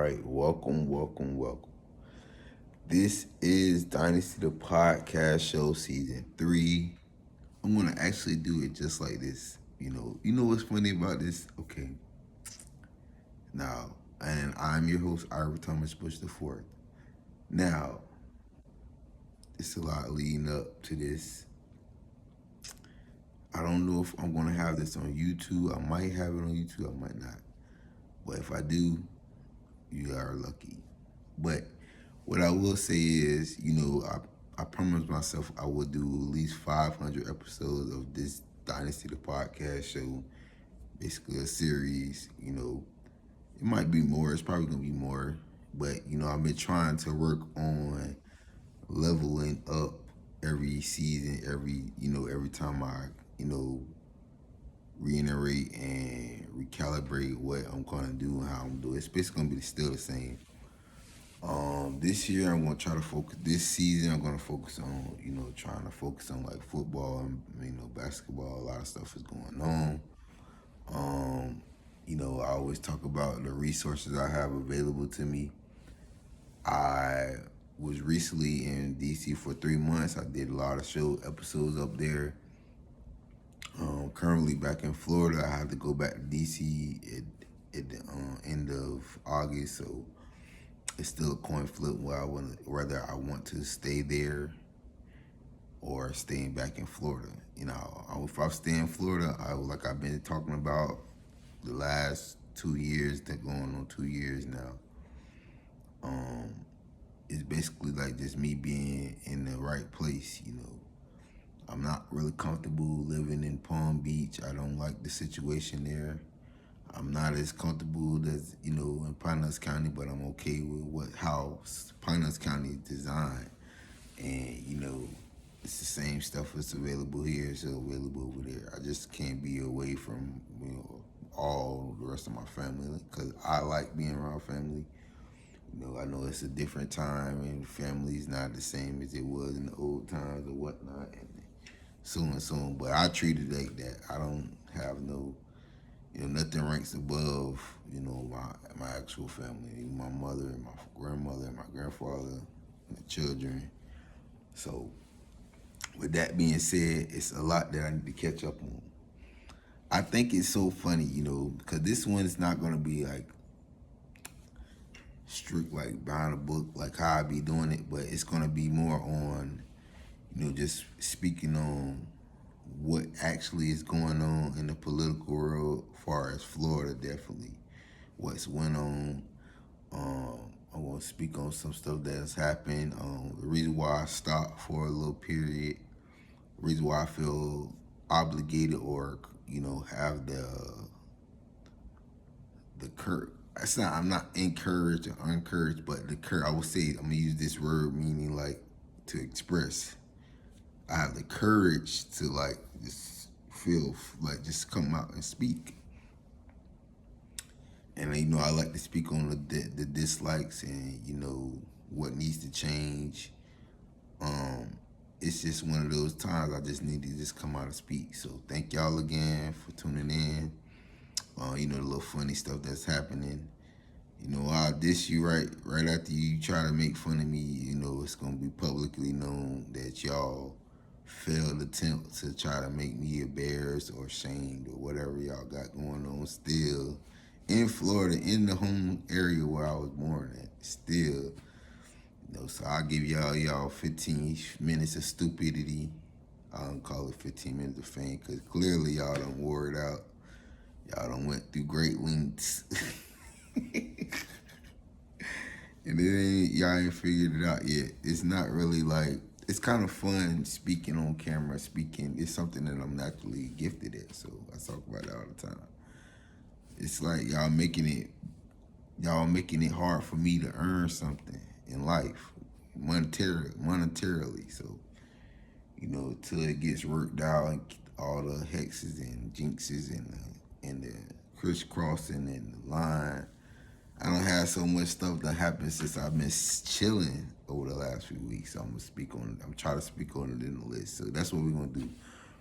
right, welcome. This is Dynasty the Podcast Show Season 3. I'm gonna actually do it just like this. You know what's funny about this? Okay, now, and I'm your host, Ira Thomas Bush the Fourth. Now, it's a lot leading up to this. I don't know if I'm gonna have this on YouTube. I might have it on YouTube, I might not. But if I do, you are lucky. But what I will say is, I promised myself I would do at least 500 episodes of this Dynasty the Podcast Show, basically a series. It might be more. It's probably gonna be more. But I've been trying to work on leveling up every season, every time I reiterate and recalibrate what I'm gonna do and how I'm gonna do it. It's basically gonna be still the same. This year I'm gonna try to focus. This season I'm gonna focus on, trying to focus on like football and basketball. A lot of stuff is going on. I always talk about the resources I have available to me. I was recently in DC for 3 months. I did a lot of show episodes up there. Currently back in Florida. I have to go back to DC at the end of August, so it's still a coin flip whether I want to stay there or staying back in Florida. If I stay in Florida, like I've been talking about the last 2 years, that going on 2 years now. It's basically like just me being in the right place. I'm not really comfortable living in Palm Beach. I don't like the situation there. I'm not as comfortable as in Pinellas County, but I'm okay with how Pinellas County is designed. And it's the same stuff that's available here, so available over there. I just can't be away from all the rest of my family because I like being around family. I know it's a different time and family's not the same as it was in the old times or whatnot, and so and so on. But I treat it like that. I don't have no nothing ranks above, my actual family, my mother and my grandmother and my grandfather and the children. So with that being said, it's a lot that I need to catch up on. I think it's so funny, because this one is not going to be like strict, like behind a book, like how I be doing it, but it's going to be more on, just speaking on what actually is going on in the political world as far as Florida, definitely. What's went on. I want to speak on some stuff that has happened. The reason why I stopped for a little period, the reason why I feel obligated or, have the courage. It's not, I'm not encouraged or encouraged, but the courage, I would say, I'm going to use this word meaning like to express. I have the courage to like just feel like just come out and speak. And I like to speak on the dislikes and what needs to change. It's just one of those times I just need to just come out and speak. So thank y'all again for tuning in. The little funny stuff that's happening. I'll diss you right after you try to make fun of me. It's gonna be publicly known that y'all failed attempt to try to make me embarrassed or shamed or whatever y'all got going on still in Florida, in the home area where I was born at. Still, so I'll give y'all 15 minutes of stupidity. I don't call it 15 minutes of fame because clearly y'all done wore it out. Y'all done went through great lengths. And y'all ain't figured it out yet. It's not really like, it's kind of fun speaking on camera. Speaking is something that I'm naturally gifted at, so I talk about it all the time. It's like y'all making it hard for me to earn something in life, monetarily. So, till it gets worked out, all the hexes and jinxes and the crisscrossing and the line. I don't have so much stuff that happened since I've been chilling over the last few weeks. So I'm trying to speak on it in the list. So that's what we're gonna do.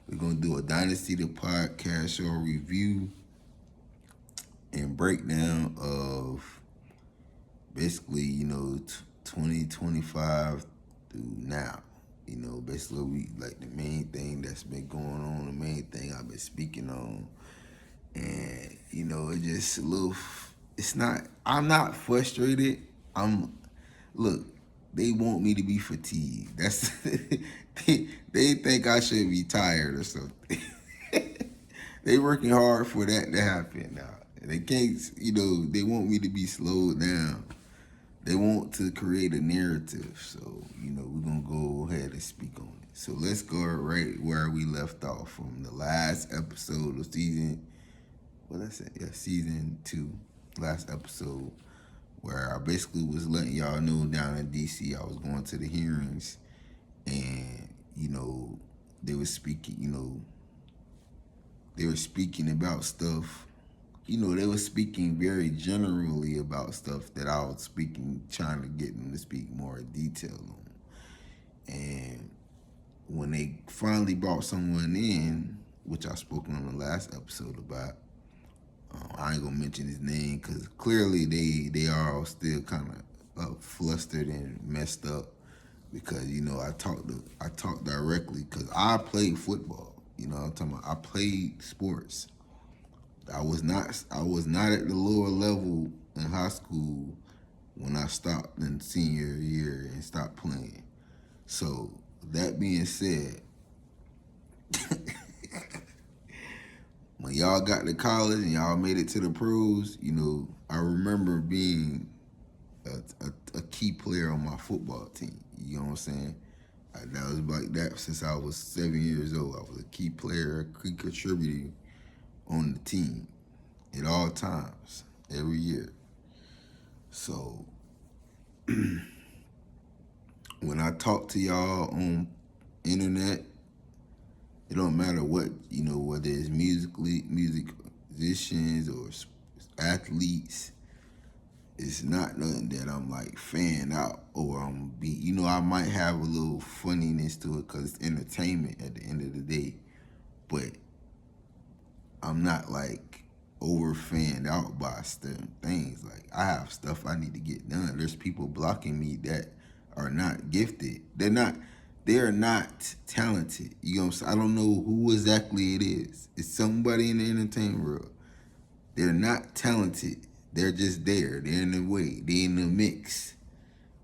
We're gonna do a Dynasty the Podcast Show review and breakdown of basically, 2025 through now. Basically we like the main thing that's been going on, the main thing I've been speaking on. And, it just a little it's not I'm not frustrated. I'm look, they want me to be fatigued. That's they think I should be tired or something. They working hard for that to happen now. They can't, they want me to be slowed down. They want to create a narrative. So, we're going to go ahead and speak on it. So let's go right where we left off from the last episode of season 2, last episode, where I basically was letting y'all know down in DC I was going to the hearings, and, they were speaking, they were speaking about stuff. They were speaking very generally about stuff that I was speaking, trying to get them to speak more detail on. And when they finally brought someone in, which I spoke on the last episode about, I ain't gonna mention his name because clearly they are all still kind of flustered and messed up because I talked directly because I played football. I'm talking about I played sports. I was not at the lower level in high school when I stopped in senior year and stopped playing. So that being said, when y'all got to college and y'all made it to the pros, I remember being a key player on my football team. You know what I'm saying? That was like that since I was 7 years old. I was a key player, a key contributor on the team at all times, every year. So when I talk to y'all on internet, it don't matter what, whether it's musicians or athletes, it's not nothing that I'm like fan out or I might have a little funniness to it because it's entertainment at the end of the day, but I'm not like over fanned out by certain things. Like I have stuff I need to get done. There's people blocking me that are not gifted. They're not talented. You know what I'm saying? I don't know who exactly it is. It's somebody in the entertainment world. They're not talented. They're just there. They're in the way. They're in the mix.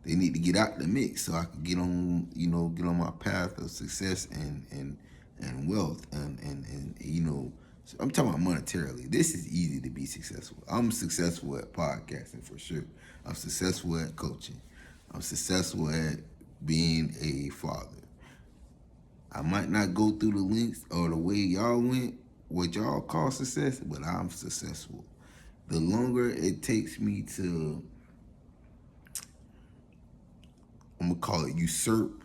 They need to get out the mix so I can get on, get on my path of success and wealth and so I'm talking about monetarily. This is easy to be successful. I'm successful at podcasting for sure. I'm successful at coaching. I'm successful at being a father. I might not go through the links or the way y'all went, what y'all call success, but I'm successful. The longer it takes me to, I'm gonna call it usurp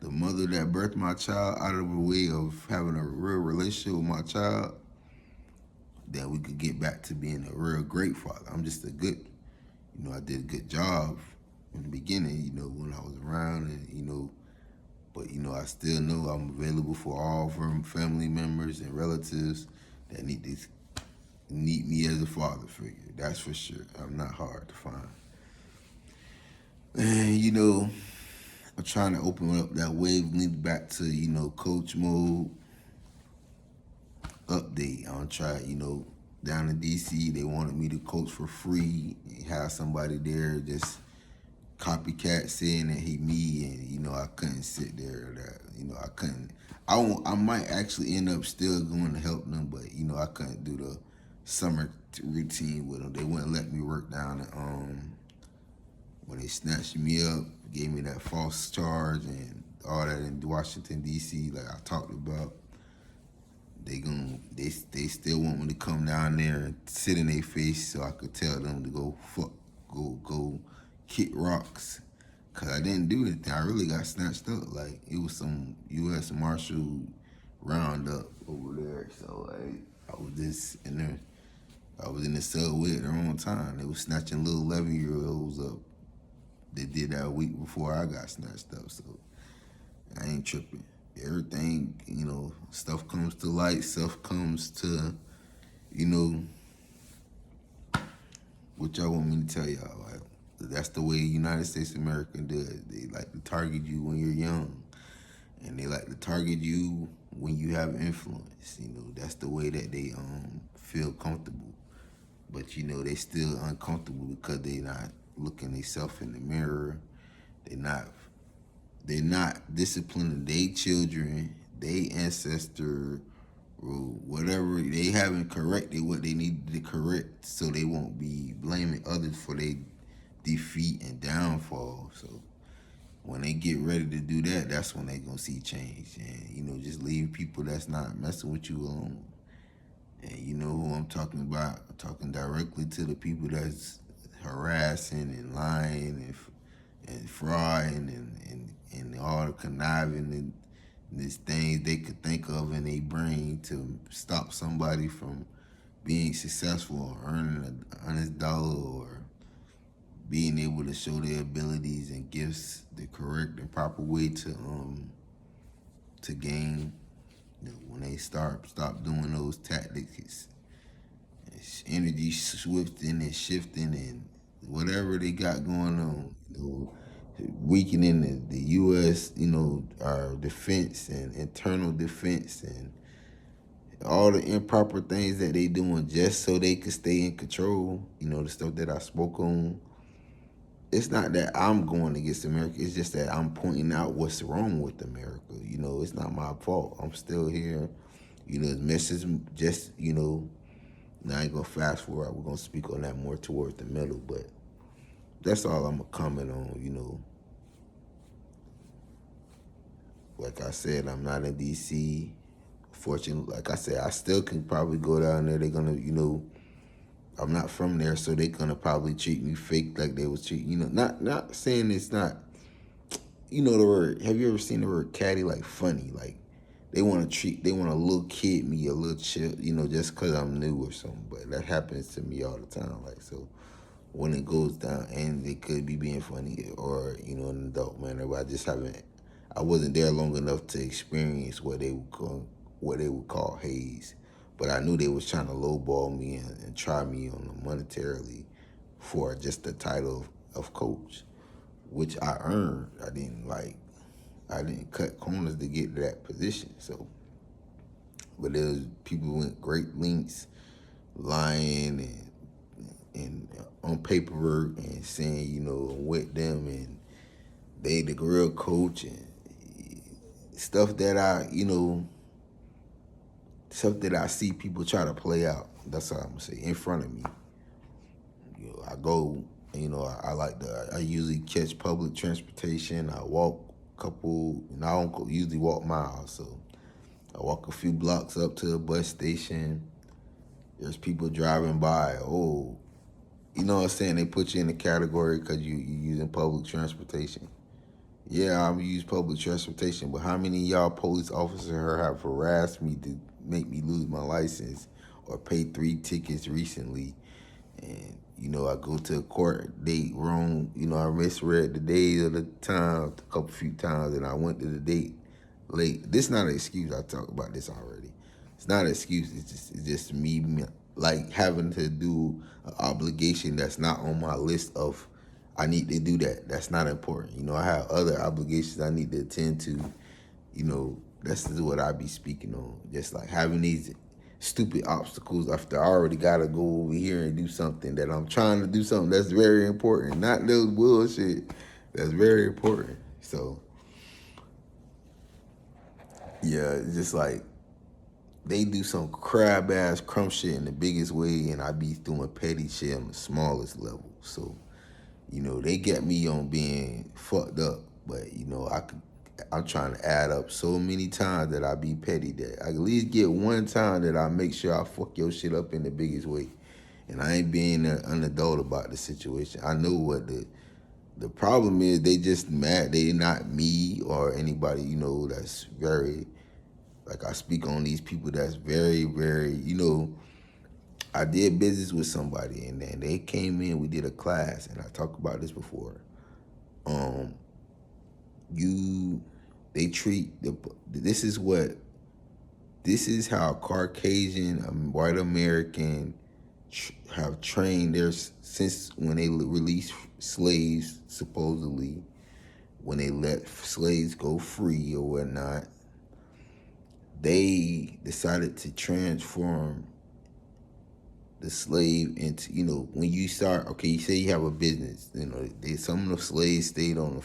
the mother that birthed my child out of a way of having a real relationship with my child, then we could get back to being a real great father. I'm just a good, I did a good job in the beginning, when I was around and, but, I still know I'm available for all family members and relatives that need me as a father figure. That's for sure. I'm not hard to find. And, I'm trying to open up that wavelength back to, coach mode update. I'm try, down in DC, they wanted me to coach for free. Have somebody there just copycat saying that he me, and I couldn't sit there. I couldn't. I might actually end up still going to help them, but I couldn't do the summer routine with them. They wouldn't let me work down at when they snatched me up, gave me that false charge and all that in Washington D.C. like I talked about. They still want me to come down there and sit in their face so I could tell them to go kick rocks. Cause I didn't do anything. I really got snatched up. Like it was some U.S. Marshal roundup over there. So I was just in there. I was in the subway at the wrong time. They was snatching little 11-year-olds up. They did that a week before I got snatched up. So I ain't tripping. Everything, stuff comes to light. Stuff comes to, What y'all want me to tell y'all? Like, that's the way United States of America does. They like to target you when you're young, and they like to target you when you have influence. You know, that's the way that they feel comfortable. But you know, they still uncomfortable because they not looking themselves in the mirror. They not they're not disciplining their children, their ancestor, or whatever. They haven't corrected what they need to correct, so they won't be blaming others for their defeat and downfall. So when they get ready to do that, that's when they gonna see change. And you know, just leave people that's not messing with you alone. And you know who I'm talking about? I'm talking directly to the people that's harassing and lying and frauding and all the conniving and these things they could think of in their brain to stop somebody from being successful or earning an honest dollar or being able to show their abilities and gifts the correct and proper way to gain. You know, when they stop doing those tactics, it's energy swifting and shifting and whatever they got going on. You know, weakening the U.S. You know, our defense and internal defense and all the improper things that they doing just so they could stay in control. You know, the stuff that I spoke on. It's not that I'm going against America. It's just that I'm pointing out what's wrong with America. You know, it's not my fault. I'm still here. You know, the message just, you know, now I ain't gonna fast forward. We're gonna speak on that more towards the middle, but that's all I'm gonna comment on. You know, like I said, I'm not in DC. Fortunately, like I said, I still can probably go down there. They're gonna, you know, I'm not from there, so they're gonna probably treat me fake like they was treating. You know, not saying it's not. You know the word. Have you ever seen the word catty? Like funny, like they want a little kid me, a little chill. You know, just cause I'm new or something. But that happens to me all the time. Like so, when it goes down, and it could be being funny or you know an adult manner, but I just haven't. I wasn't there long enough to experience what they would call haze. But I knew they was trying to lowball me and try me on monetarily for just the title of coach, which I earned. I didn't cut corners to get to that position. So, but there was people who went great lengths, lying and on paperwork and saying you know with them and they the real coach and stuff that I you know stuff that I see people try to play out. That's all I'm gonna say in front of me. You know, I go. You know, I like to. I usually catch public transportation. I walk a couple. And I don't usually walk miles, so I walk a few blocks up to a bus station. There's people driving by. Oh, you know what I'm saying? They put you in the category because you using public transportation. Yeah, I use public transportation, but how many of y'all police officers have harassed me to make me lose my license or pay 3 tickets recently? And, you know, I go to a court date wrong. You know, I misread the days of the time a couple few times and I went to the date late. This not an excuse. I talked about this already. It's not an excuse. It's just me like having to do an obligation that's not on my list of I need to do that. That's not important. You know, I have other obligations I need to attend to. You know, that's what I be speaking on. Just like having these stupid obstacles after I already gotta go over here and do something that I'm trying to do something that's very important. Not those bullshit. That's very important. So yeah, it's just like they do some crab ass crumb shit in the biggest way and I be doing petty shit on the smallest level. So you know, they get me on being fucked up, but you know, I'm trying to add up so many times that I be petty that I at least get one time that I make sure I fuck your shit up in the biggest way. And I ain't being an adult about the situation. I know what the problem is. They just mad. They not me or anybody, you know, that's very, like I speak on these people that's very, very, you know, I did business with somebody and then they came in, we did a class, and I talked about this before. Um, you, they treat this is how Caucasian, white American have trained their since when they released slaves, supposedly when they let slaves go free or whatnot, they decided to transform the slave into, when you start, okay, you say you have a business, some of the slaves stayed on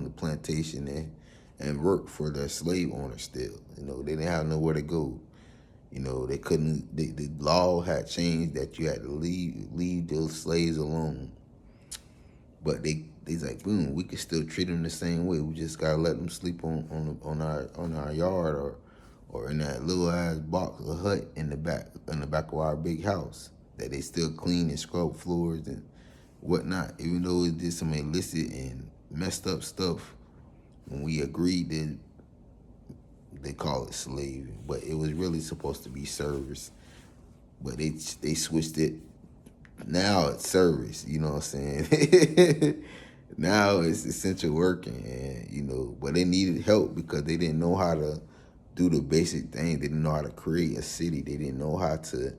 the plantation and worked for their slave owner still. They didn't have nowhere to go. They couldn't. The law had changed that you had to leave those slaves alone. But they's like, boom, we could still treat them the same way. We just gotta let them sleep on our yard or in that little ass box or hut in the back of our big house that they still clean and scrub floors and whatnot. Even though it did some illicit and messed up stuff, when we agreed that they call it slave, but it was really supposed to be service. But they switched it. Now it's service. You know what I'm saying? Now it's essential working, and but they needed help because they didn't know how to do the basic thing. They didn't know how to create a city. They didn't know how to.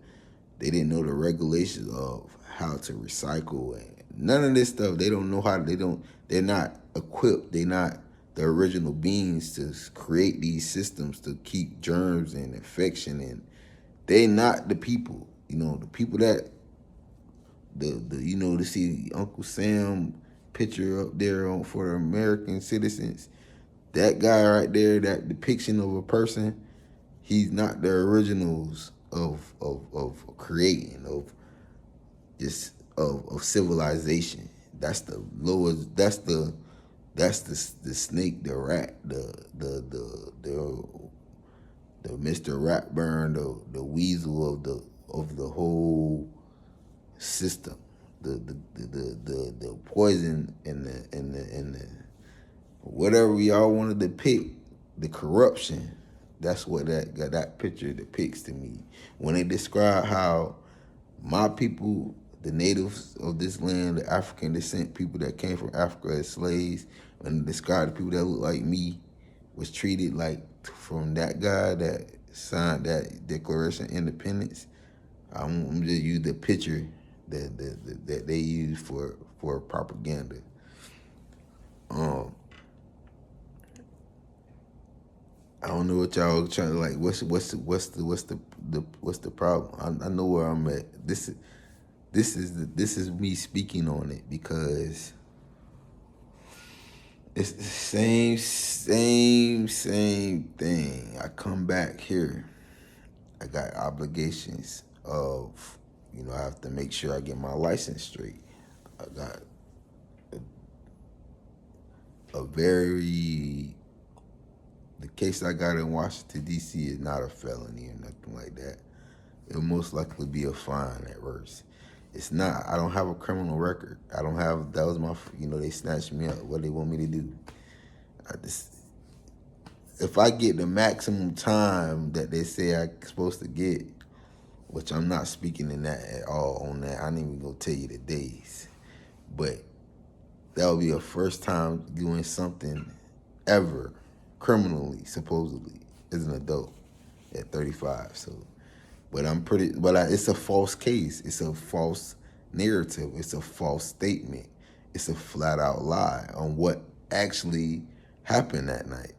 They didn't know the regulations of how to recycle and none of this stuff. They don't know how. They don't. They're not equipped. They're not the original beings to create these systems to keep germs and infection, and they not the people. The people that to see Uncle Sam picture up there for the American citizens. That guy right there, that depiction of a person, he's not the originals of creating, of just of civilization. That's the lowest. That's the snake, the rat, the Mr. Ratburn, the weasel of the whole system, the poison and the whatever y'all wanted to pick, the corruption. That's what that picture depicts to me when they describe how my people, the natives of this land, the African descent people that came from Africa as slaves, and describe the people that look like me, was treated like from that guy that signed that Declaration of Independence. I'm just use the picture that they use for propaganda. I don't know what y'all trying to like. What's the problem? I know where I'm at. This is me speaking on it because it's the same thing. I come back here. I got obligations of, I have to make sure I get my license straight. I got a very, the case I got in Washington, D.C. is not a felony or nothing like that. It'll most likely be a fine at worst. It's not. I don't have a criminal record. I don't have, that was my, they snatched me up. What they want me to do? If I get the maximum time that they say I'm supposed to get, which I'm not speaking in that at all on that. I ain't even gonna tell you the days. But that would be a first time doing something ever criminally, supposedly, as an adult at 35. So, but it's a false case. It's a false narrative. It's a false statement. It's a flat out lie on what actually happened that night.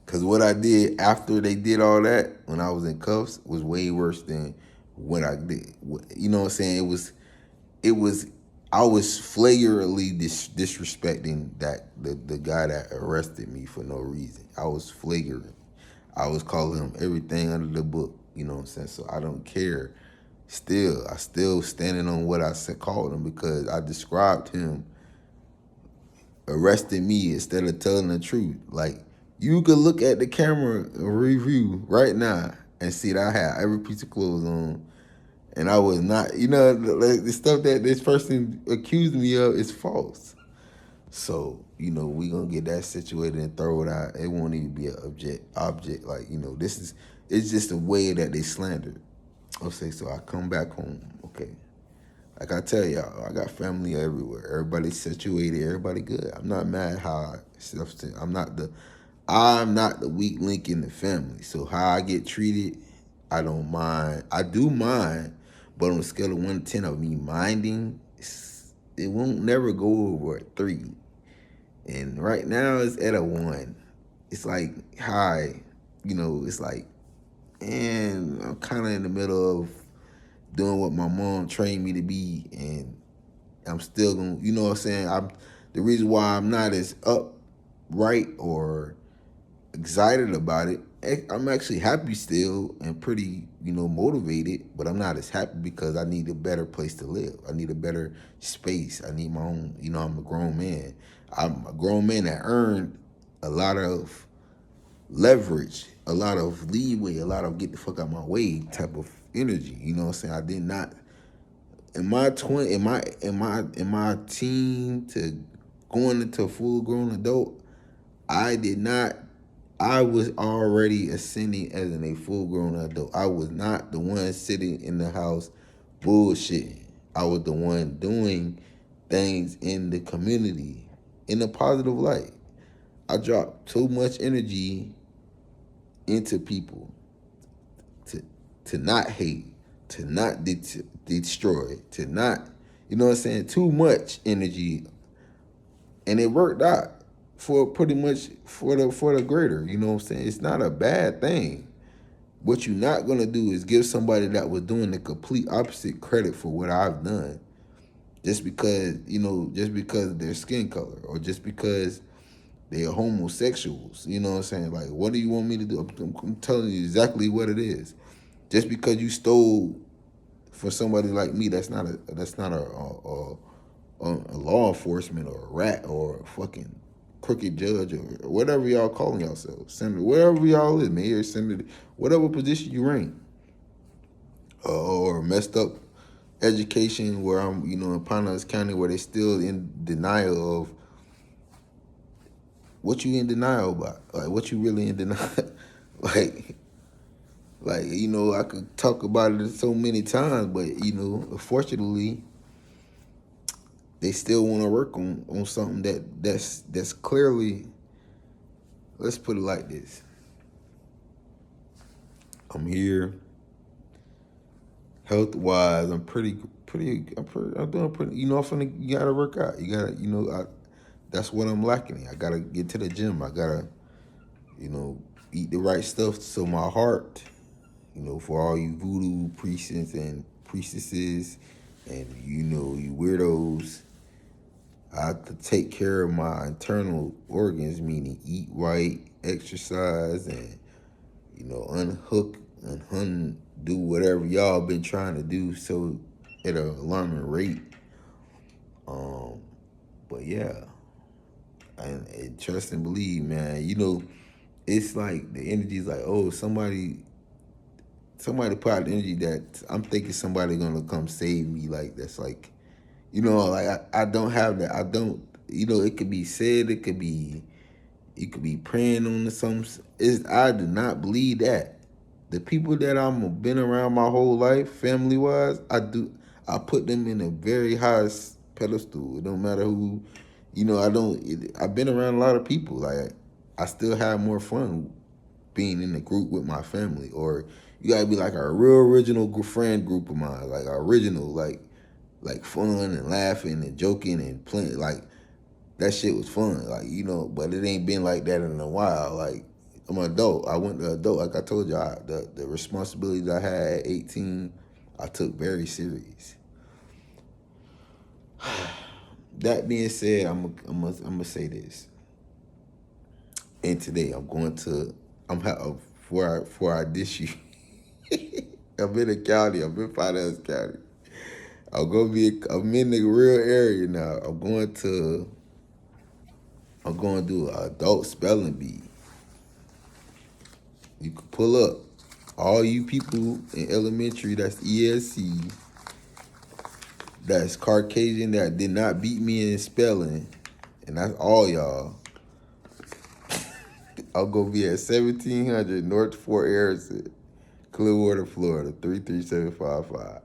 Because what I did after they did all that, when I was in cuffs, was way worse than what I did. You know what I'm saying? I was flagrantly disrespecting the guy that arrested me for no reason. I was flagrant. I was calling him everything under the book. You know what I'm saying? So I don't care. I still standing on what I called him because I described him arresting me instead of telling the truth. Like, you could look at the camera review right now and see that I had every piece of clothes on, and I was not. Like the stuff that this person accused me of is false. So we gonna get that situated and throw it out. It won't even be an object. Like it's just a way that they slandered. Okay, so I come back home. Okay. Like I tell y'all, I got family everywhere. Everybody situated. Everybody good. I'm not mad how I'm not the weak link in the family. So how I get treated, I don't mind. I do mind, But on a scale of 1 to 10 of me minding, it won't never go over a 3. And right now it's at a 1. It's like high, it's like, and I'm kind of in the middle of doing what my mom trained me to be, and I'm still gonna, you know what I'm saying? The reason why I'm not as upright or excited about it. I'm actually happy still and pretty, motivated, but I'm not as happy because I need a better place to live. I need a better space. I need my own, I'm a grown man. I'm a grown man that earned a lot of leverage, a lot of leeway, a lot of get the fuck out my way type of energy. You know what I'm saying? I did not in my in my teen to going into a full grown adult, I did not. I was already ascending as a full grown adult. I was not the one sitting in the house bullshitting. I was the one doing things in the community in a positive light. I dropped too much energy into people to to not hate, to not destroy, to not, what I'm saying, too much energy, and it worked out for pretty much for the greater. You know what I'm saying? It's not a bad thing. What you're not gonna do is give somebody that was doing the complete opposite credit for what I've done, just because of their skin color or just because they're homosexuals. You know what I'm saying? Like, what do you want me to do? I'm telling you exactly what it is. Just because you stole for somebody like me, that's not a law enforcement or a rat or a fucking crooked judge or whatever y'all calling yourselves, senator, wherever y'all is, mayor, senator, whatever position you reign, or messed up education where I'm, in Pinellas County, where they still in denial of what you in denial about, like what you really in denial, like. Like, I could talk about it so many times, but, unfortunately, they still want to work on something that's clearly, let's put it like this. I'm here, health-wise, I'm doing pretty, you gotta work out. You gotta, that's what I'm lacking. I gotta get to the gym. I gotta, eat the right stuff so my heart, for all you voodoo priests and priestesses and, you weirdos, I have to take care of my internal organs, meaning eat right, exercise, and, unhook and undo whatever y'all been trying to do so at an alarming rate. But yeah, and trust and believe, man, it's like the energy is like, oh, somebody put out the energy that I'm thinking somebody gonna come save me. Like, that's like, like I don't have that. I don't, it could be said, you could be praying on some. I do not believe that. The people that I'm been around my whole life, family wise, I put them in a very high pedestal. It don't matter who, I've been around a lot of people. Like, I still have more fun being in the group with my family. Or you gotta be like a real original friend group of mine, like original, like fun and laughing and joking and playing. Like, that shit was fun, like, but it ain't been like that in a while. Like, I'm an adult. I went to adult. Like I told you, the responsibilities I had at 18, I took very serious. That being said, I'm gonna say this. And today before I dish you, I'm in the county. I'm in Pinellas County. I'm in the real area now. I'm going to do an adult spelling bee. You can pull up. All you people in elementary that's ESC, that's Caucasian, that did not beat me in spelling, and that's all y'all. I'm going to be at 1700 North Fort Harrison, Clearwater, Florida, 33755.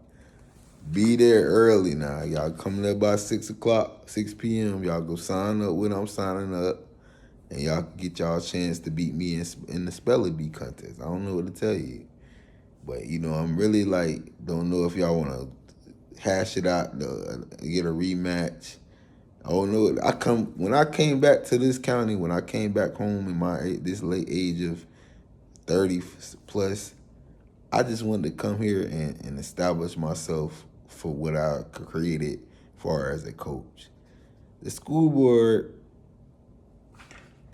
Be there early now. Y'all coming there by 6 o'clock, 6 p.m. Y'all go sign up when I'm signing up. And y'all get y'all a chance to beat me in the spelling bee contest. I don't know what to tell you. But I'm really like don't know if y'all want to hash it out, get a rematch. I don't know. When I came back to this county, when I came back home in this late age of 30 plus, I just wanted to come here and establish myself for what I created far as a coach. The school board,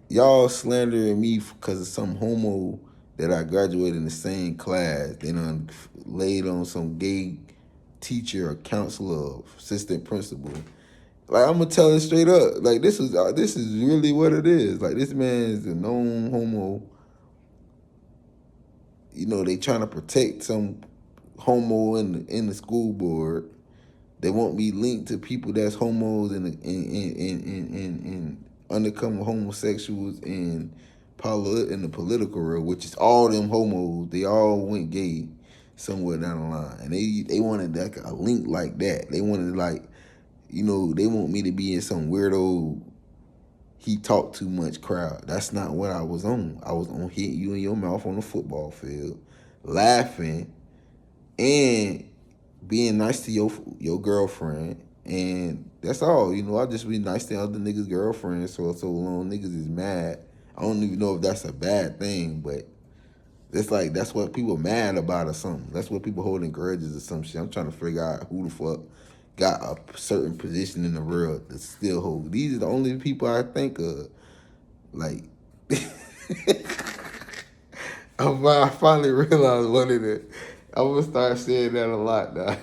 y'all slandering me because of some homo that I graduated in the same class. They done laid on some gay teacher or counselor or assistant principal. Like, I'm gonna tell it straight up. Like, this is really what it is. Like, this man is a known homo. They trying to protect some homo in the school board. They want me linked to people that's homos and undercover homosexuals in the political realm, which is all them homos. They all went gay somewhere down the line, and they wanted like a link like that. They wanted like, they want me to be in some weirdo he talked too much crowd. That's not what I was on. I was on hitting you in your mouth on the football field, laughing, and being nice to your girlfriend, and that's all. I just be nice to other niggas' girlfriends so long niggas is mad. I don't even know if that's a bad thing, but it's like that's what people mad about or something. That's what people holding grudges or some shit. I'm trying to figure out who the fuck got a certain position in the world that still hold. These are the only people I think of. Like, I finally realized what it is. I'm gonna start saying that a lot now.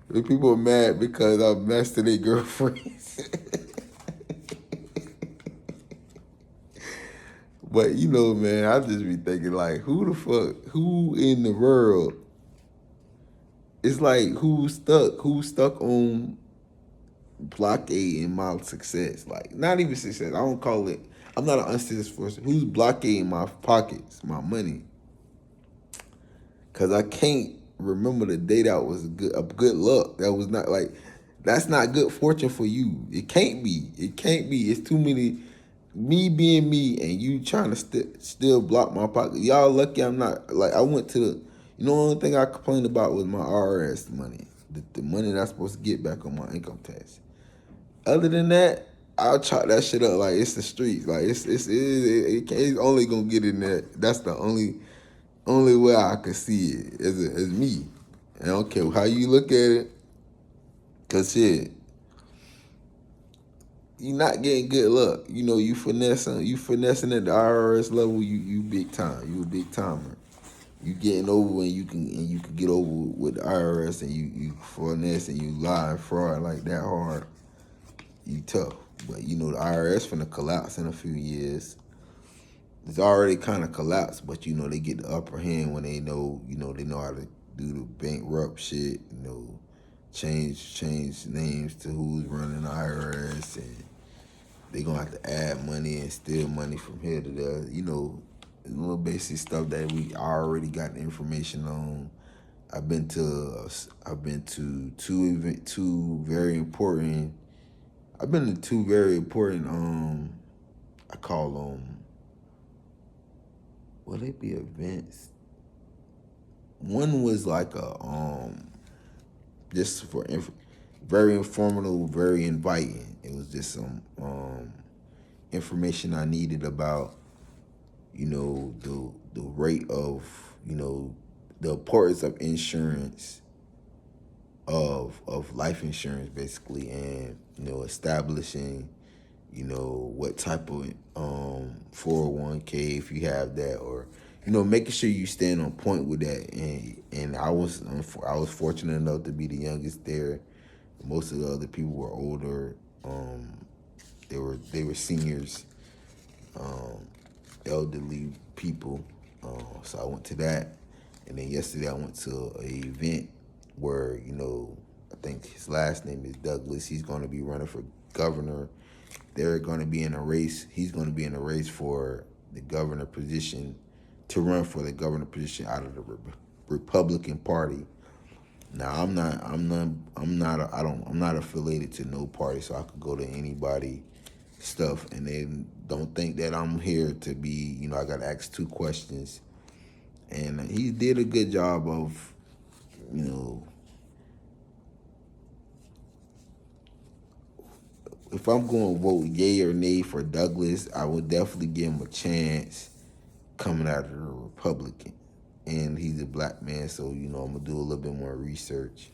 The people are mad because I'm messing their girlfriends. But man, I just be thinking like, who in the world? It's like who's stuck on blockading my success. Like, not even success. I don't call it. I'm not an unsuccessful person. Who's blockading my pockets, my money? Cause I can't remember the day that was a good luck. That was not like, that's not good fortune for you. It can't be. It can't be. It's too many. Me being me and you trying to still block my pocket. Y'all lucky I'm not like I went to the. The only thing I complained about was my RS money, the money that I'm supposed to get back on my income tax. Other than that, I'll chop that shit up like it's the streets. Like it's only gonna get in there. That's the only way I could see it as me. And I don't care how you look at it, cause shit, you not getting good luck. You finessing at the IRS level. You big time. You a big timer. You getting over and you can get over with the IRS and you finesse and you lie and fraud like that hard. You tough. But the IRS finna collapse in a few years. It's already kind of collapsed, but they get the upper hand when they know they know how to do the bankrupt shit. Change names to who's running the IRS, and they gonna have to add money and steal money from here to there. Little basic stuff that we already got the information on. I've been to two very important. I've been to two very important. I call them. Will they be events? One was like just for very informative, very inviting. It was just some information I needed about the rate of the importance of insurance, of life insurance basically, and establishing what type of 401k if you have that, or making sure you stand on point with that. And I was fortunate enough to be the youngest there. Most of the other people were older. They were seniors, elderly people. So I went to that, and then yesterday I went to a event where I think his last name is Douglas. He's going to be running for governor. They're going to be in a race. He's going to be in a race for the governor position, to run for the governor position out of the Republican Party. Now I'm not affiliated to no party, so I could go to anybody stuff, and they don't think that I'm here to be. I got to ask two questions. And he did a good job of, you know, if I'm going to vote yay or nay for Douglas, I would definitely give him a chance coming out of the Republican. And he's a black man, so, I'm going to do a little bit more research.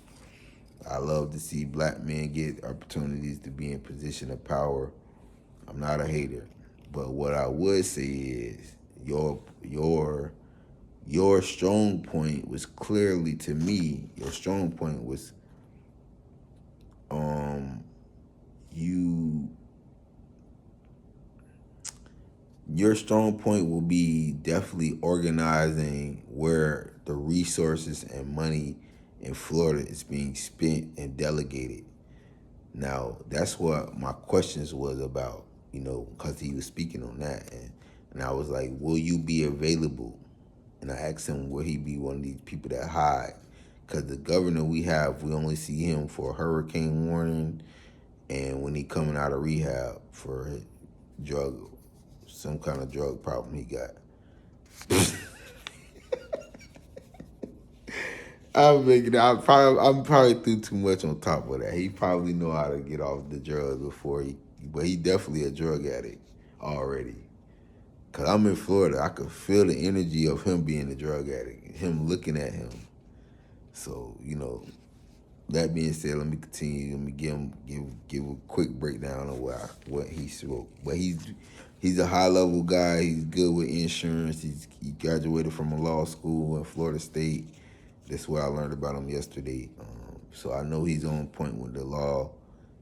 I love to see black men get opportunities to be in position of power. I'm not a hater. But what I would say is your strong point was clearly, to me, your strong point was um you your strong point will be definitely organizing where the resources and money in Florida is being spent and delegated. Now, that's what my questions was about, because he was speaking on that. And I was like, will you be available? And I asked him, will he be one of these people that hide? Because the governor we have, we only see him for hurricane warning and when he coming out of rehab for drug, some kind of drug problem he got. I'm probably threw too much on top of that. He probably know how to get off the drugs but he definitely a drug addict already. Cause I'm in Florida, I could feel the energy of him being a drug addict, him looking at him. So that being said, let me continue. Let me give a quick breakdown of what he spoke. But he's a high level guy. He's good with insurance. He graduated from a law school in Florida State. That's what I learned about him yesterday. So I know he's on point with the law.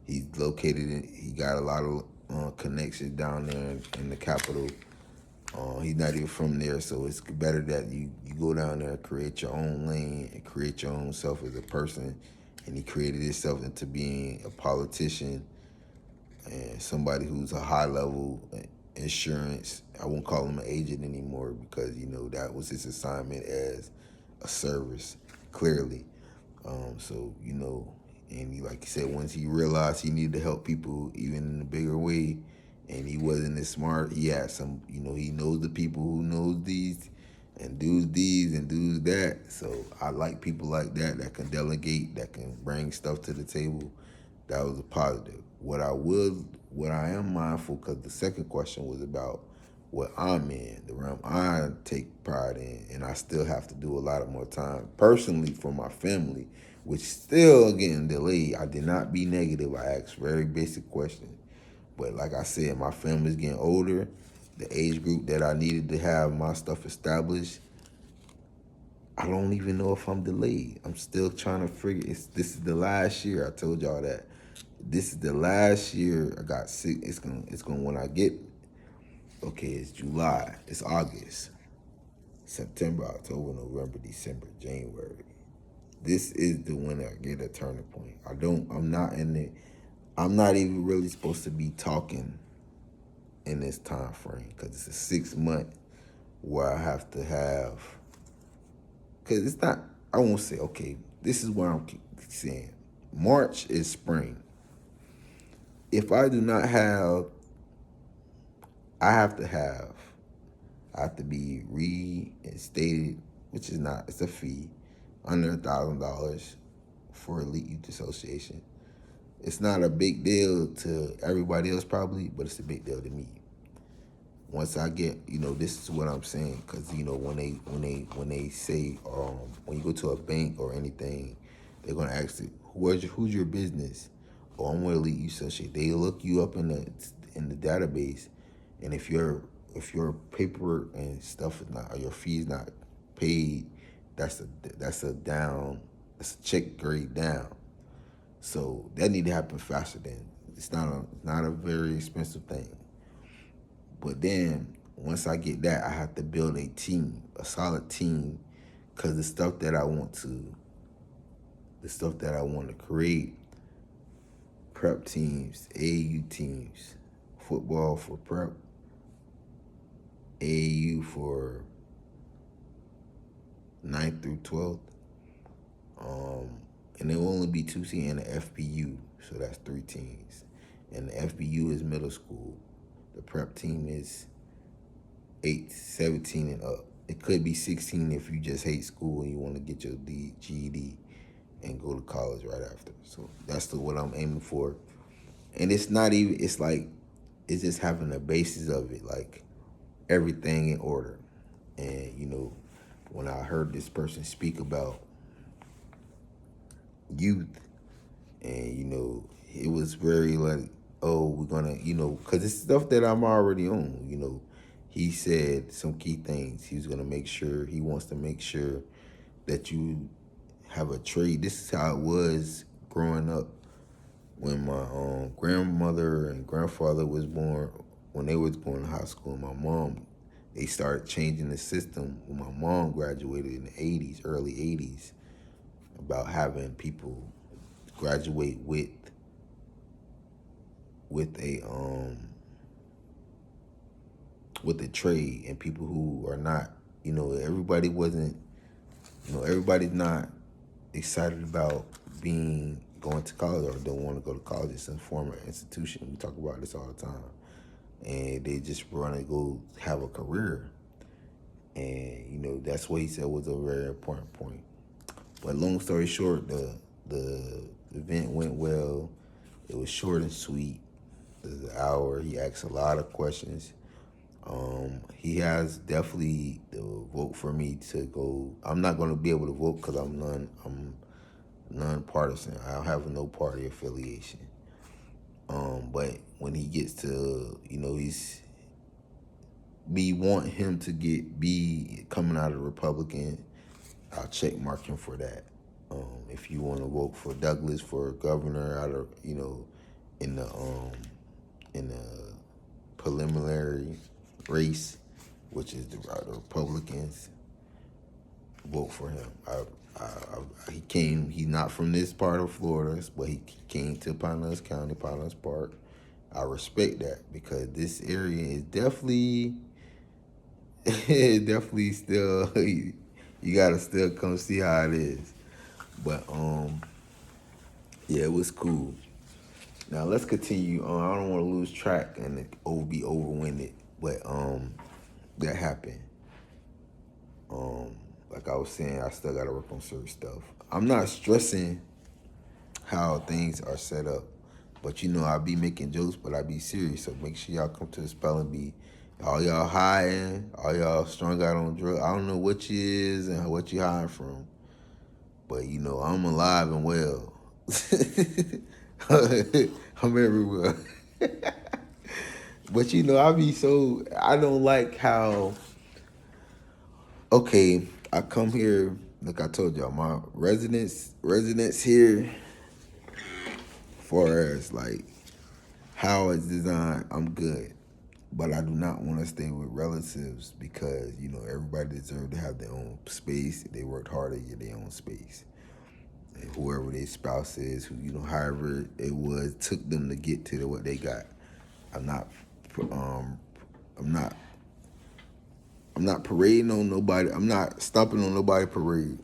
He's located in. He got a lot of connections down there in the capital. He's not even from there, so it's better that you go down there, create your own lane, and create your own self as a person. And he created himself into being a politician and somebody who's a high level insurance. I won't call him an agent anymore because that was his assignment as a service, clearly. And like he said, once he realized he needed to help people even in a bigger way, and he wasn't as smart, he had some, he knows the people who knows these and does these and does that. So I like people like that can delegate, that can bring stuff to the table. That was a positive. What I am mindful, because the second question was about what I'm in, the realm I take pride in, and I still have to do a lot of more time personally for my family, which still getting delayed. I did not be negative. I asked very basic questions. But like I said, my family's getting older. The age group that I needed to have my stuff established, I don't even know if I'm delayed. I'm still trying to figure. This is the last year. I told y'all that. This is the last year I got sick. It's gonna when I get. Okay, it's July. It's August, September, October, November, December, January. This is the when I get a turning point. I'm not in it. I'm not even really supposed to be talking in this time frame because it's a 6 month where I have to have. Because it's not. I won't say okay. This is what I'm saying. March is spring. If I do not have, I have to have. I have to be reinstated, which is not. It's a fee, under $1,000 for Elite Youth Association. It's not a big deal to everybody else probably, but it's a big deal to me. Once I get, this is what I'm saying, because when they say when you go to a bank or anything, they're gonna ask you who's your business. Oh, I'm with Elite Youth Association. They look you up in the database, and if your paperwork and stuff is not, or your fees not paid, that's a down, that's a check grade down. So that need to happen faster. Than it's not a very expensive thing. But then once I get that, I have to build a team, a solid team, because the stuff that I want to create, prep teams, AAU teams, football for prep, AAU for 9th through 12th, and there will only be 2 teams in the FBU, so that's 3 teams. And the FBU is middle school. The prep team is 17 and up. It could be 16 if you just hate school and you want to get your GED and go to college right after. So that's what I'm aiming for. And it's not even, it's like, it's just having the basis of it, like everything in order. And, when I heard this person speak about youth, and, it was very like, oh, we're gonna, because it's stuff that I'm already on. He said some key things. He wants to make sure that you have a trade. This is how it was growing up when my grandmother and grandfather was born. When they was going to high school, my mom, they started changing the system when my mom graduated in the 80s, early 80s, about having people graduate with a trade, and people who are not, everybody wasn't, everybody's not excited about going to college or don't want to go to college. It's a former institution. We talk about this all the time. And they just want to go have a career. And, that's what he said was a very important point. But long story short, the event went well. It was short and sweet. It was an hour. He asked a lot of questions. He has definitely the vote for me to go. I'm not going to be able to vote because I'm nonpartisan. I don't have no party affiliation. But when he gets to, we want him to be coming out of the Republican. I'll check mark him for that. If you want to vote for Douglas for governor out of, in the preliminary race, which is the Republicans, vote for him. He came. He's not from this part of Florida, but he came to Pinellas County, Pinellas Park. I respect that because this area is definitely, definitely still. You gotta still come see how it is. But yeah, it was cool. Now let's continue on. I don't want to lose track and be overwinded, but that happened. Like I was saying, I still gotta work on certain stuff. I'm not stressing how things are set up, but I be making jokes, but I be serious. So make sure y'all come to the spelling bee. All y'all hiding, all y'all strung out on drugs. I don't know what you is and what you hiding from, but I'm alive and well. I'm everywhere. But I don't like how, okay, I come here, like I told y'all, my residence here, far as like how it's designed, I'm good. But I do not want to stay with relatives because, everybody deserves to have their own space. They worked hard to get their own space. And whoever their spouse is, however it was, took them to get to what they got. I'm not parading on nobody. I'm not stomping on nobody parade.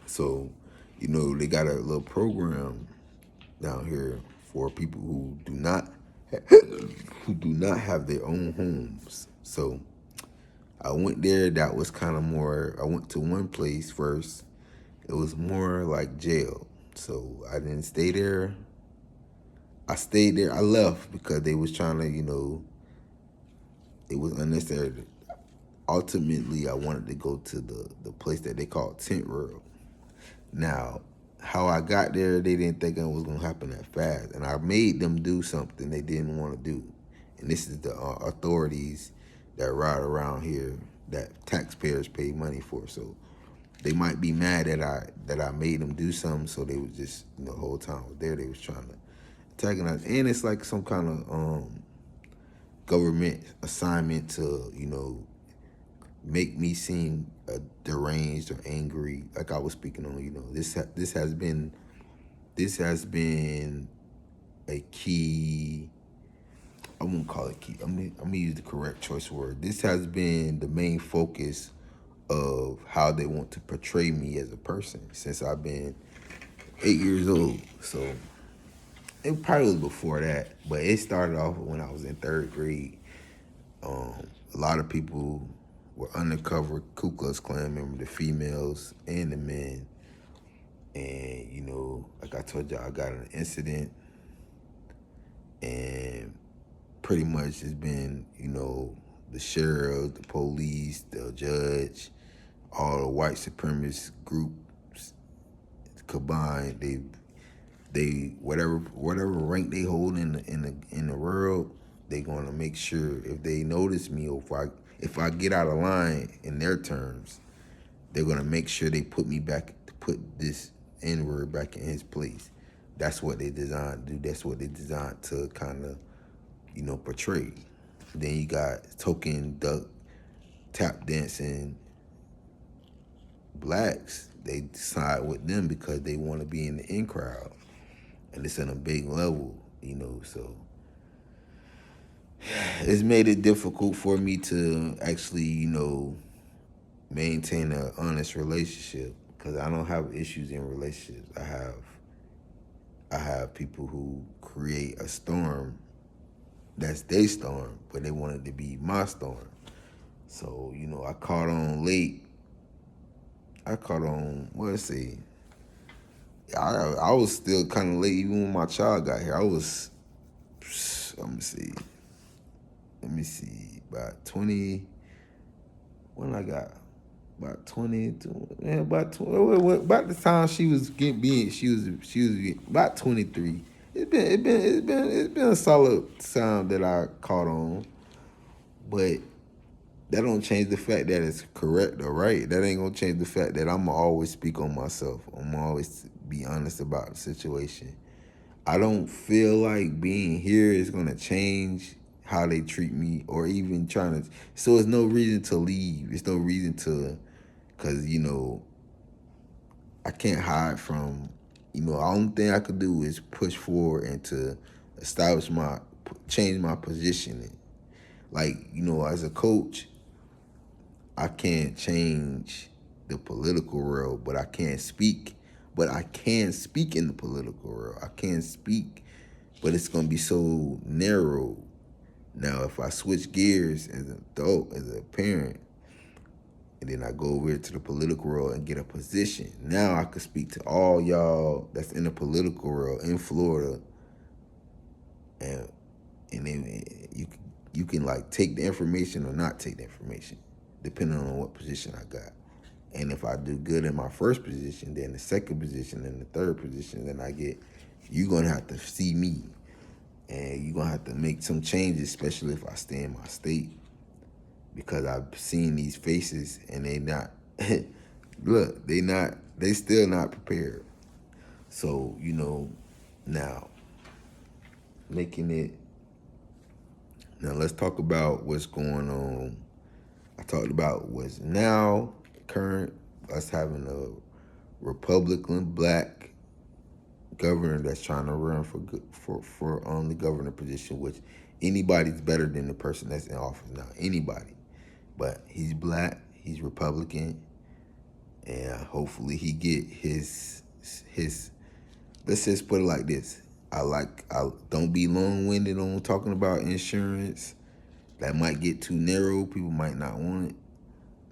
So, they got a little program down here for people who do not have their own homes. So I went there. That was kind of more. I went to one place first. It was more like jail. So I didn't stay there. I stayed there. I left because they was trying to, it was unnecessary. Ultimately, I wanted to go to the place that they call Tent World. Now, how I got there, they didn't think it was going to happen that fast. And I made them do something they didn't want to do. And this is the authorities that ride around here that taxpayers pay money for. So they might be mad that I made them do something. So they was just, the whole time I was there, they was trying to attack us. And it's like some kind of government assignment to, make me seem deranged or angry, like I was speaking on. This has been a key. I won't call it key. I'm gonna use the correct choice of word. This has been the main focus of how they want to portray me as a person since I've been 8 years old. So it probably was before that, but it started off when I was in third grade. A lot of people were undercover Ku Klux Klan members, the females and the men. And, like I told y'all, I got an incident, and pretty much it's been, the sheriff, the police, the judge, all the white supremacist groups combined. They whatever rank they hold in the world, they gonna make sure if they notice me, or if I get out of line in their terms, they're gonna make sure they put me back, to put this N word back in his place. That's what they designed to do. That's what they designed to kind of, portray. Then you got token duck tap dancing blacks. They side with them because they want to be in the in crowd, and it's on a big level, So it's made it difficult for me to actually, maintain an honest relationship, because I don't have issues in relationships. I have people who create a storm that's their storm, but they want it to be my storm. So, I caught on late. I caught on, let's see. I was still kind of late even when my child got here. I was, let me see, about 20, when I got, about 20, yeah, about the time she was she was about 23. It's been a solid sound that I caught on, but that don't change the fact that it's correct or right. That ain't gonna change the fact that I'ma always speak on myself. I'ma always be honest about the situation. I don't feel like being here is gonna change how they treat me, or even trying to. So there's no reason to leave. There's no reason to, cause I can't hide from. The only thing I could do is push forward and to establish change my positioning. Like, as a coach, I can't change the political world, but I can't speak. But I can speak in the political world. I can speak, but it's gonna be so narrow. Now, if I switch gears as an adult, as a parent, and then I go over to the political world and get a position, now I could speak to all y'all that's in the political world in Florida, and then you can like take the information or not take the information, depending on what position I got. And if I do good in my first position, then the second position, and the third position, then you're gonna have to see me, and you're gonna have to make some changes, especially if I stay in my state, because I've seen these faces and they not, look, they still not prepared. So, now making it, now let's talk about what's going on. I talked about what's now current, us having a Republican black governor that's trying to run for the governor position, which anybody's better than the person that's in office now. Anybody. But he's black, he's Republican, and hopefully he get his let's just put it like this. I don't be long-winded on talking about insurance. That might get too narrow. People might not want it.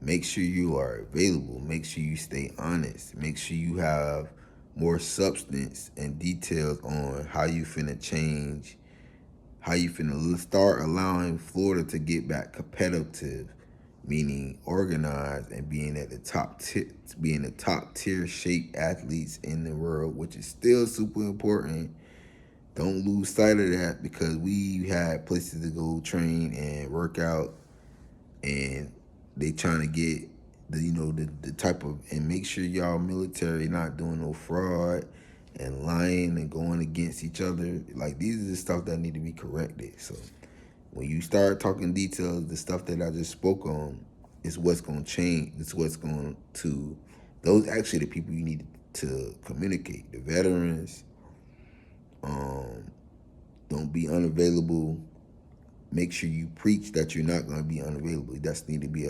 Make sure you are available. Make sure you stay honest. Make sure you have more substance and details on how you finna change, how you finna start allowing Florida to get back competitive, meaning organized and being at the being the top tier shape athletes in the world, which is still super important. Don't lose sight of that, because we had places to go train and work out, and they trying to get the type of, and make sure y'all military not doing no fraud and lying and going against each other. Like, these are the stuff that need to be corrected. So when you start talking details, the stuff that I just spoke on is what's going to change. It's what's going to, those actually the people you need to communicate. The veterans, don't be unavailable. Make sure you preach that you're not going to be unavailable. That's need to be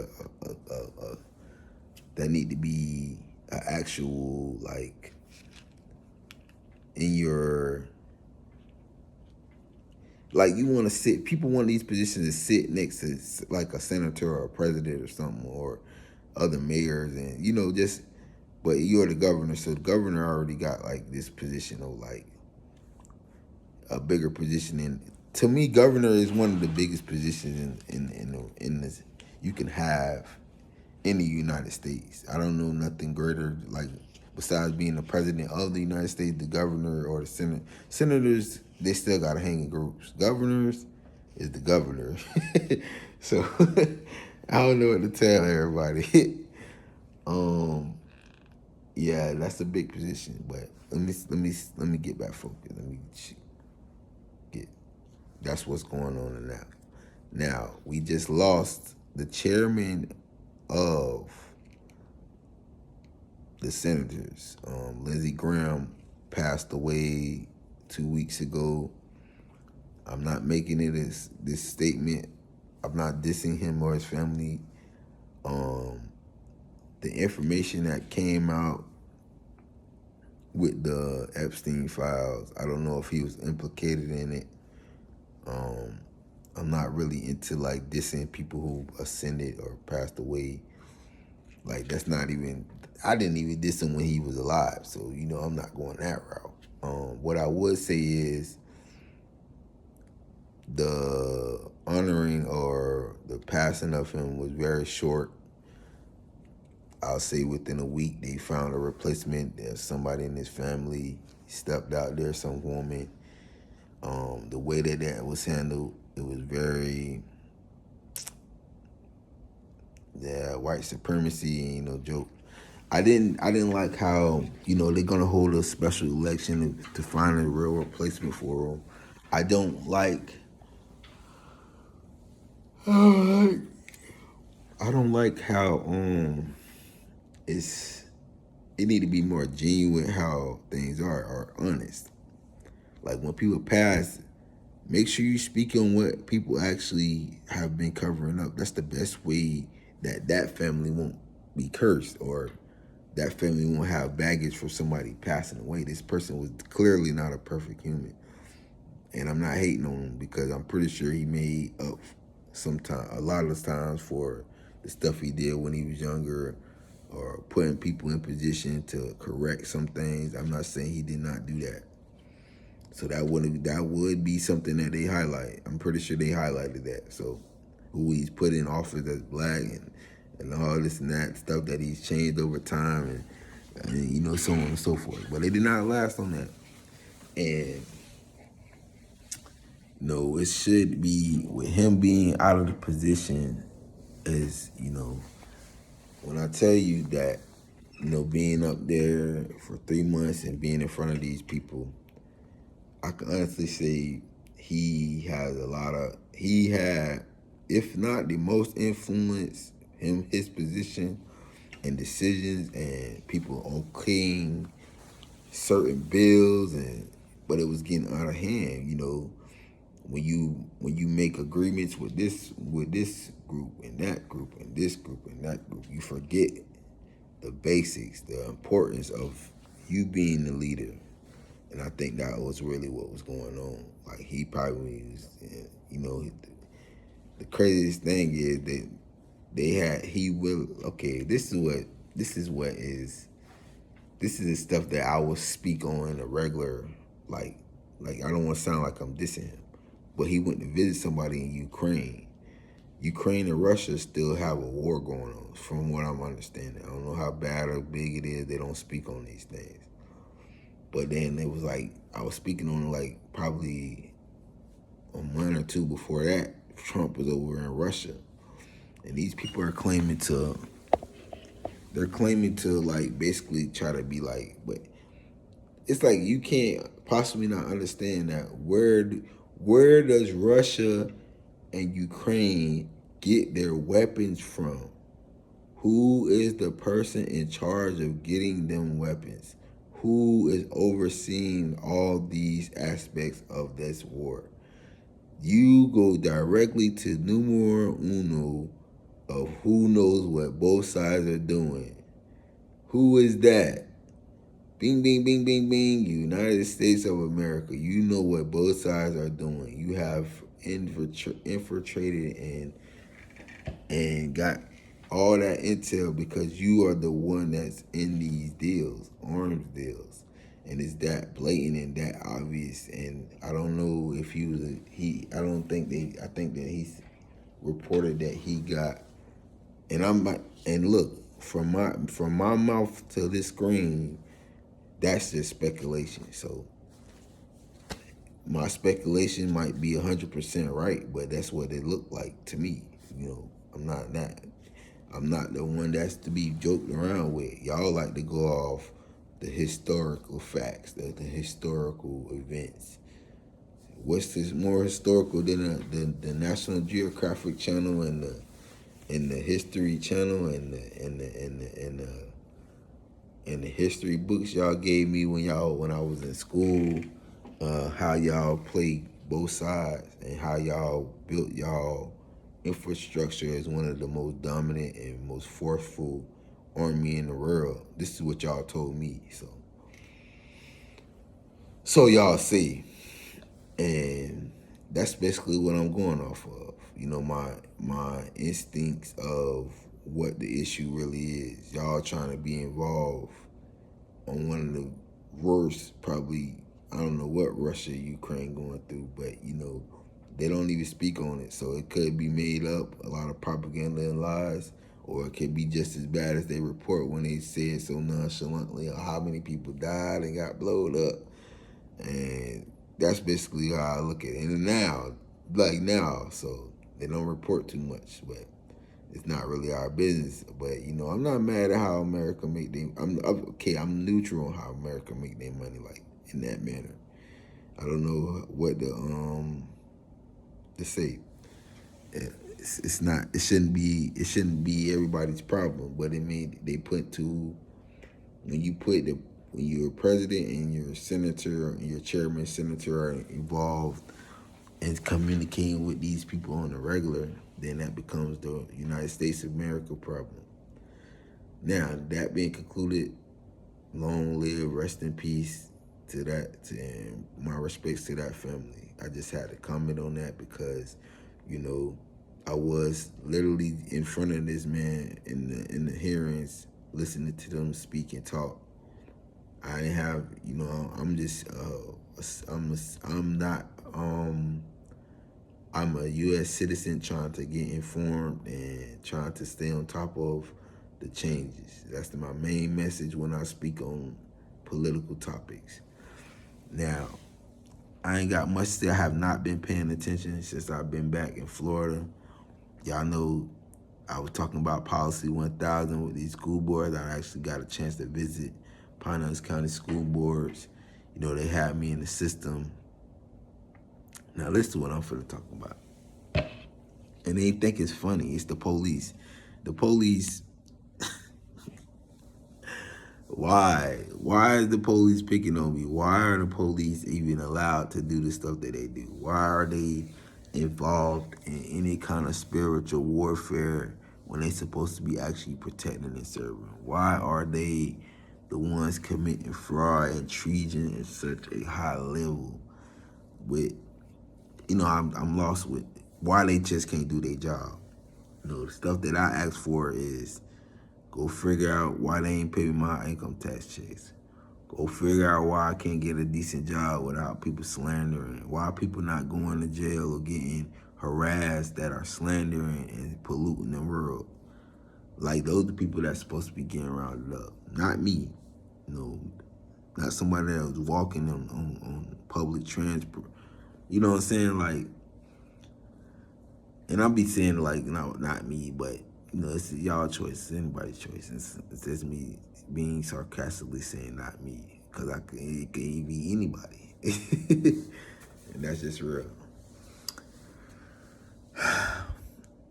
that need to be an actual, like, in your, Like you want to sit, people want these positions to sit next to like a senator or a president or something, or other mayors, and just. But you're the governor, so the governor already got like this position of like a bigger position. And to me, governor is one of the biggest positions in this you can have in the United States. I don't know nothing greater like besides being the president of the United States, the governor or the senate. Senators, they still got to hang in groups. Governors is the governor. So I don't know what to tell everybody. um, yeah, that's a big position. But let me get back focused. Let me get. That's what's going on now. Now we just lost the chairman of the Senators. Lindsey Graham passed away 2 weeks ago. I'm not making it as this statement. I'm not dissing him or his family. Um, the information that came out with the Epstein files, I don't know if he was implicated in it. Um, I'm not really into like dissing people who ascended or passed away. Like that's not even. I didn't even diss him when he was alive, so I'm not going that route. What I would say is the honoring or the passing of him was very short. I'll say within a week they found a replacement. There's somebody in his family stepped out there, some woman. The way that was handled, it was very, yeah, white supremacy ain't no joke. I didn't like how they're gonna hold a special election to find a real replacement for him. I don't like I don't like how it's it need to be more genuine how things are or honest. Like when people pass, make sure you speak on what people actually have been covering up. That's the best way that family won't be cursed or that family won't have baggage for somebody passing away. This person was clearly not a perfect human. And I'm not hating on him because I'm pretty sure he made up a lot of the times for the stuff he did when he was younger or putting people in position to correct some things. I'm not saying he did not do that. So that would be something that they highlight. I'm pretty sure they highlighted that. So who he's put in office as black and all this and that stuff that he's changed over time and so on and so forth. But they did not last on that. And no, it should be with him being out of the position is, when I tell you that, being up there for 3 months and being in front of these people, I can honestly say he had, if not the most influence, his position and decisions and people okaying certain bills but it was getting out of hand, when you make agreements with this group and that group and this group and that group, you forget the basics, the importance of you being the leader. And I think that was really what was going on. Like he probably was, the craziest thing is that he will. Okay, this is the stuff that I will speak on a regular, like I don't want to sound like I'm dissing him, but he went to visit somebody in Ukraine. Ukraine and Russia still have a war going on, from what I'm understanding. I don't know how bad or big it is. They don't speak on these things. But then it was like I was speaking on like probably a month or two before that. Trump was over in Russia, and these people are claiming to. They're claiming to like basically try to be like, but it's like you can't possibly not understand that where does Russia and Ukraine get their weapons from? Who is the person in charge of getting them weapons? Who is overseeing all these aspects of this war? You go directly to numero uno of who knows what both sides are doing. Who is that? Bing, bing, bing, bing, bing. United States of America. You know what both sides are doing. You have infiltrated and got all that intel because you are the one that's in these deals, arms deals, and it's that blatant and that obvious. And I don't know if he was he. I don't think they. I think that he's reported that he got. And I'm and look from my mouth to this screen. That's just speculation. So my speculation might be 100% right, but that's what it looked like to me. I'm not that. I'm not the one that's to be joked around with. Y'all like to go off the historical facts, the historical events. What's this more historical than the National Geographic Channel and the History Channel and the history books y'all gave me when I was in school? How y'all play both sides and how y'all built y'all infrastructure as one of the most dominant and most forceful army in the world. This is what y'all told me. So y'all see, and that's basically what I'm going off of. My instincts of what the issue really is. Y'all trying to be involved on one of the worst, probably, I don't know what Russia, Ukraine going through, but they don't even speak on it. So it could be made up, a lot of propaganda and lies, or it could be just as bad as they report when they say it so nonchalantly, how many people died and got blowed up. And that's basically how I look at it. And now, so they don't report too much, but it's not really our business. But I'm not mad at how America make them. I'm neutral on how America make their money, like in that manner. I don't know what to say. It's not. It shouldn't be. It shouldn't be everybody's problem. But they put to when you're president and your senator, your chairman, senator are involved and communicating with these people on the regular, then that becomes the United States of America problem. Now, that being concluded, long live, rest in peace to that, and my respects to that family. I just had to comment on that because, I was literally in front of this man in the hearings, listening to them speak and talk. I didn't have, I'm just, I'm not, I'm a U.S. citizen trying to get informed and trying to stay on top of the changes. That's my main message when I speak on political topics. Now, I ain't got much to say. I have not been paying attention since I've been back in Florida. Y'all know I was talking about Policy 1000 with these school boards. I actually got a chance to visit Pinellas County school boards. They had me in the system. Now listen to what I'm finna talk about. And they think it's funny. It's the police. The police. Why? Why is the police picking on me? Why are the police even allowed to do the stuff that they do? Why are they involved in any kind of spiritual warfare when they're supposed to be actually protecting and serving? Why are they the ones committing fraud and treason at such a high level? With I'm lost with why they just can't do their job. The stuff that I ask for is go figure out why they ain't paying my income tax checks. Go figure out why I can't get a decent job without people slandering. Why people not going to jail or getting harassed that are slandering and polluting the world. Like, those are the people that's supposed to be getting rounded up. Not me. Not somebody that was walking on public transport. You know what I'm saying? Like, and I'll be saying, like, no, not me, but, it's y'all choice. It's anybody's choice. It's just me being sarcastically saying not me, because it could be anybody. And that's just real.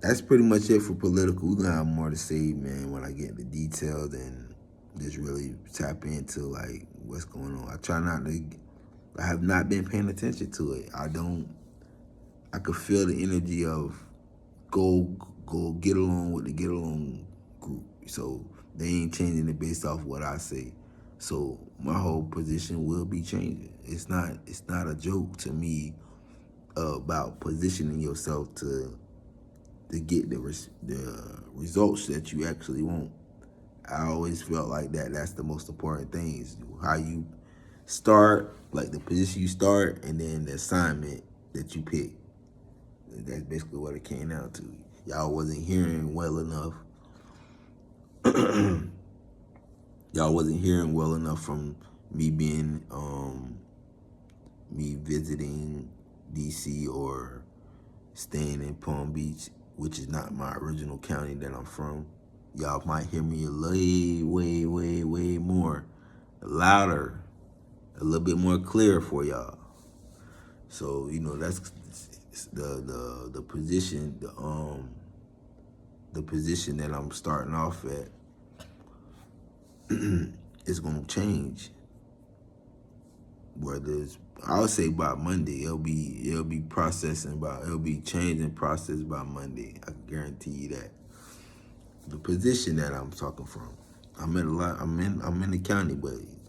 That's pretty much it for political. We're going to have more to say, man, when I get into details and just really tap into, like, what's going on. I have not been paying attention to it. I could feel the energy of go get along with the get along group. So they ain't changing it based off what I say. So my whole position will be changing. It's not a joke to me about positioning yourself to get the results that you actually want. I always felt like that's the most important thing is how you start, like the position you start, and then the assignment that you pick. That's basically what it came down to. Y'all wasn't hearing well enough. Y'all wasn't hearing well enough from me being me visiting DC or staying in Palm Beach, which is not my original county that I'm from. Y'all might hear me way more louder, a little bit more clear for y'all. So that's the position the position that I'm starting off at is gonna change. Whether it's, I would say by Monday, it'll be processing by it'll be changing process by Monday. I can guarantee you that. The position that I'm talking from, I'm in the county, but